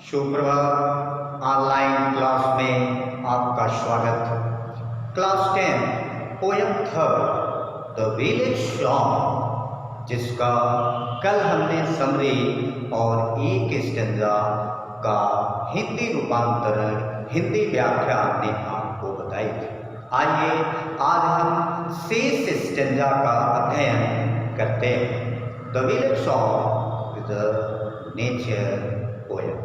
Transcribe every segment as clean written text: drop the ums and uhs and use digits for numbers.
सुप्रभात। Online class में आपका स्वागत। Class 10 poem third the village song, जिसका कल हमने समरी और एक स्टैंजा का हिंदी रूपांतरण, हिंदी व्याख्या ने आपको बताई थी। आइए आज हम शेष स्टैंजा का अध्ययन करते हैं। The village song is a nature poem.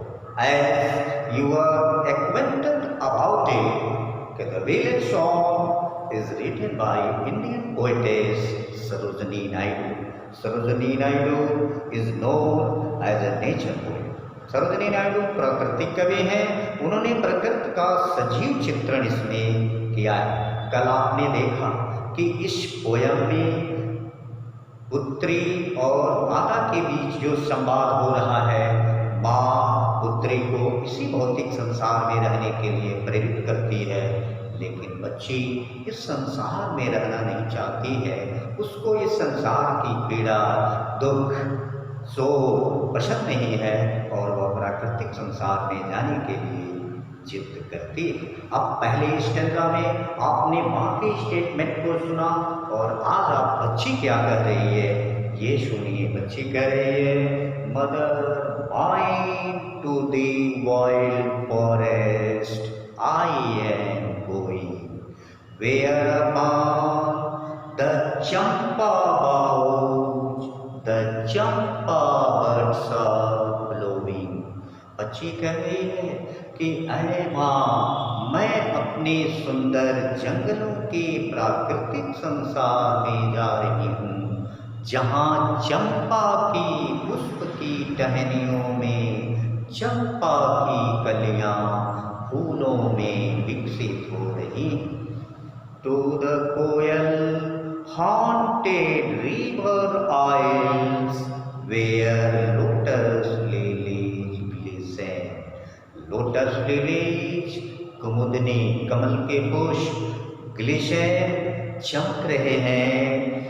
As you are acquainted about it, the village song is written by Indian poetess Sarojini Naidu. Sarojini Naidu is known as a nature poet. Sarojini Naidu प्राकृतिक कवि हैं। उन्होंने प्रकृति का सजीव चित्रण इसमें किया है। कल आपने देखा कि इस पोयम में पुत्री और माता के बीच जो संवाद हो रहा है, माँ पुत्री को इसी भौतिक संसार में रहने के लिए प्रेरित करती है, लेकिन बच्ची इस संसार में रहना नहीं चाहती है। उसको इस संसार की पीड़ा, दुख, शोक पसंद नहीं है और वह प्राकृतिक संसार में जाने के लिए जिद करती है। अब पहले स्टैंजा में आपने माँ के स्टेटमेंट को सुना और आज आप बच्ची क्या कह रही है ये सुनिए। बच्ची कह रही है, mother going to the wild forest I am going, where upon the champa boughs the champa birds are blowing. बच्ची कह रही है कि अरे माँ, मैं अपने सुंदर जंगलों के प्राकृतिक संसार में जा रही हूँ, जहाँ चंपा की पुष्प की टहनियों में चंपा की कलियां फूलों में विकसित हो रही। To the cool haunted river isles where lotus lilies glisten. Lotus lilies कुमुदनी कमल के पुष्प ग्लिसन चमक रहे हैं।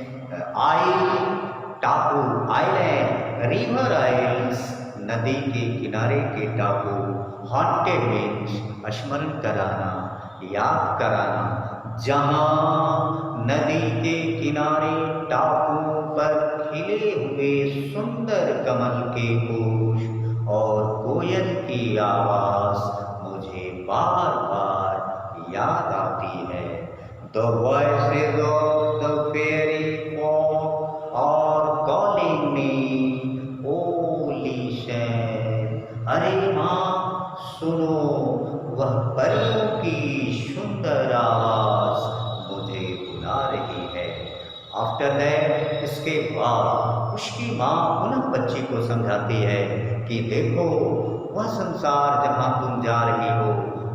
आइल टापू, आइलैंड, रिवर आइल्स नदी के किनारे के टापू, हॉन्टेड मीन्स स्मरण कराना, याद कराना, जहाँ नदी के किनारे टापू पर खिले हुए सुंदर कमल के पुष्प और कोयल की आवाज मुझे बार बार याद आती है। The voices of the fairy folk are calling me, oh listen. अरे माँ सुनो, वह परियों की सुंदर आवाज मुझे बुला रही है। आफ्टर दैट, इसके बाद उसकी माँ पुनः बच्ची को समझाती है कि देखो, वह संसार जहाँ तुम जा रही हो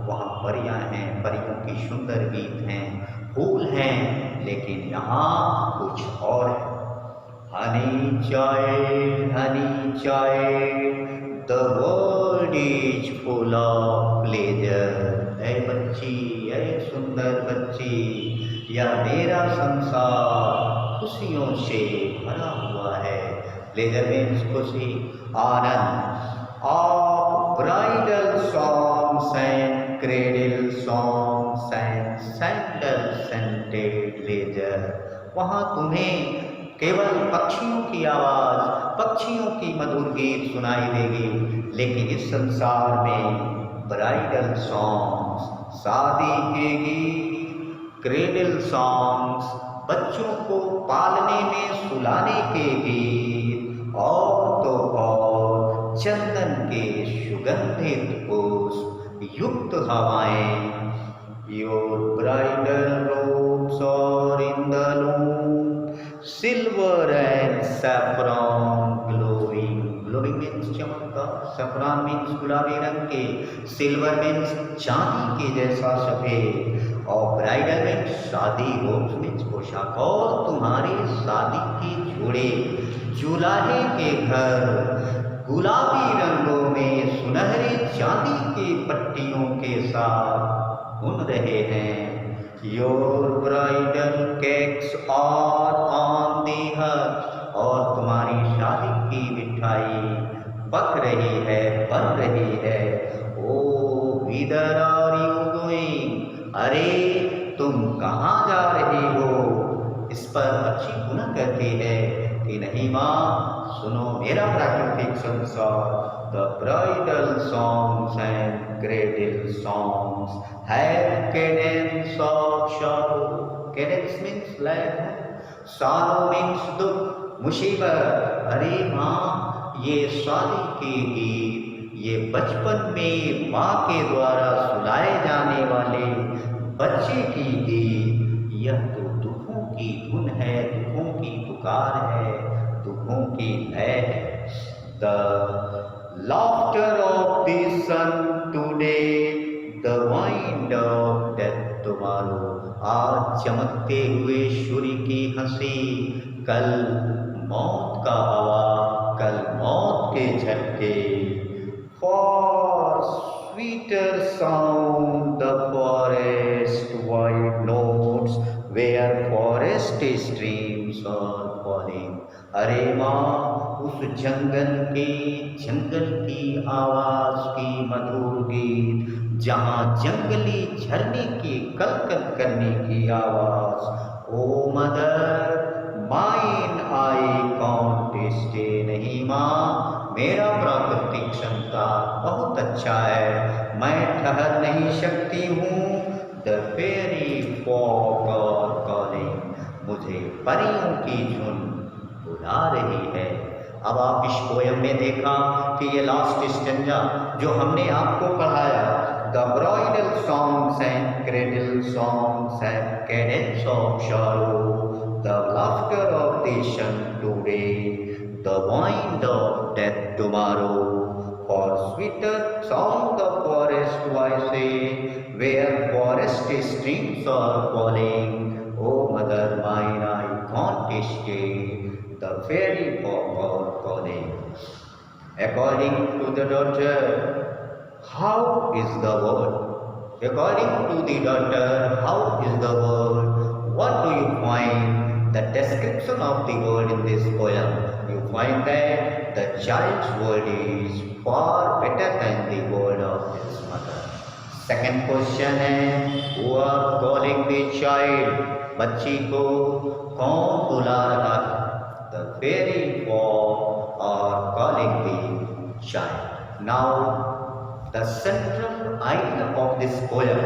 वहाँ परियां हैं, परियों की सुंदर गीत हैं, फूल हैं, लेकिन यहाँ कुछ और है। Honey child the world is full of pleasure. ऐ बच्ची, ऐ सुंदर बच्ची, यह मेरा संसार खुशियों से भरा हुआ है। प्लेजर मीन्स खुशी, आनंद। Of bridal songs and cradle songs and sandal scented leisure। वहाँ तुम्हें केवल पक्षियों की आवाज, पक्षियों की मधुर गीत सुनाई देगी, लेकिन इस संसार में ब्राइडल सॉन्ग्स, शादी के गीत, क्रेडल सॉन्ग्स, बच्चों को पालने में सुलाने के गीत, और तो और चंदन के सुगंधित पुष्प युक्त हवाएं। Your bridal robes are in the loom, silver and saffron glowing। Glowing means चमकदार, saffron means गुलाबी रंग के, silver means चांदी के जैसा सफेद, और ब्राइडल means शादी, robes means पोशाक। और तुम्हारी शादी की जोड़े जुलाहे के घर गुलाबी रंगों में सुनहरे चांदी के पट्टियों के साथ बुन रहे हैं। Your bridal cakes are on the hearth. और तुम्हारी शादी की मिठाई पक रही है, बन रही है। किधर आर यू गोइंग? अरे तुम कहाँ जा रही हो? इस पर बच्ची पुनः कहती है कि नहीं माँ, सुनो मेरा प्राकृतिक संसार। The bridal songs and cradle songs have cadence of sorrow. Cadence means लय, sorrow means दुख, मुसीबत। अरे माँ, ये शादी के गीत, ये बचपन में माँ के द्वारा सुनाए जाने वाले बच्चे की गीत, यह तो दुखों की धुन है, दुखों की पुकार है, दुखों की लय है। The laughter of the sun today, the wind of death tomorrow. आज चमकते हुए सूर्य की हंसी, कल मौत का हवा, कल मौत के झटके। For sweeter sound the forest wide notes, where forest streams are falling. अरे माँ, उस जंगल की आवाज की मधुर गीत, जहाँ जंगली झरने की कलकल करने की आवाज। O mother mine I can't stay. नहीं माँ, मेरा प्राकृतिक क्षमता बहुत अच्छा है, मैं ठहर नहीं सकती हूँ। The fairy fog are calling, मुझे परियों की धुन बुला रही है। अब आप इस पोयम में देखा कि ये लास्ट स्टेंजा जो हमने आपको पढ़ाया, the bridal songs and cradle songs and cadence of sorrow, the laughter of the sun today, the wind of death tomorrow, far sweeter sound the forest voices, where forest streams are falling. O mother mine I can't stay, the fairy folk are calling. According to the daughter, how is the world? According to the daughter, how is the world? What do you find? The description of the world in this poem. You find that the child's world is far better than the world of his mother. Second question है, who are calling the child? बच्ची को कौन बुला रहा है? The fairy folk are calling the child. Now, the central idea of this poem,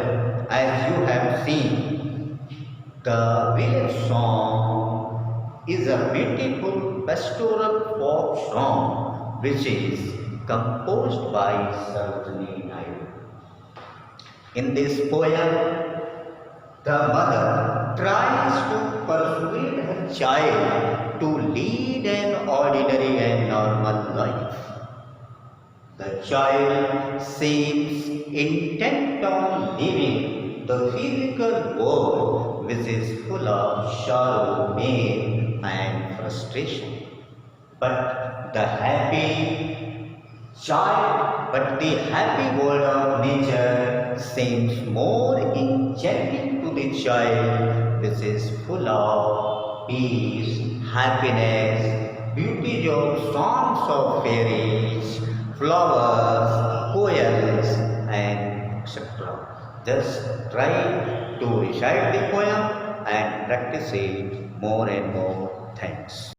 as you have seen, the village song is a beautiful pastoral folk song which is composed by Sarojini Naidu. In this poem, the mother tries to persuade her child to lead an ordinary and normal life. The child seems intent on living the physical world which is full of sorrow, pain and frustration. But the happy world of nature seems more enchanting to the child, which is full of peace, happiness, beauty of songs of fairies, flowers, poems, and etc. Just try to recite the poem and practice it more and more. Thanks.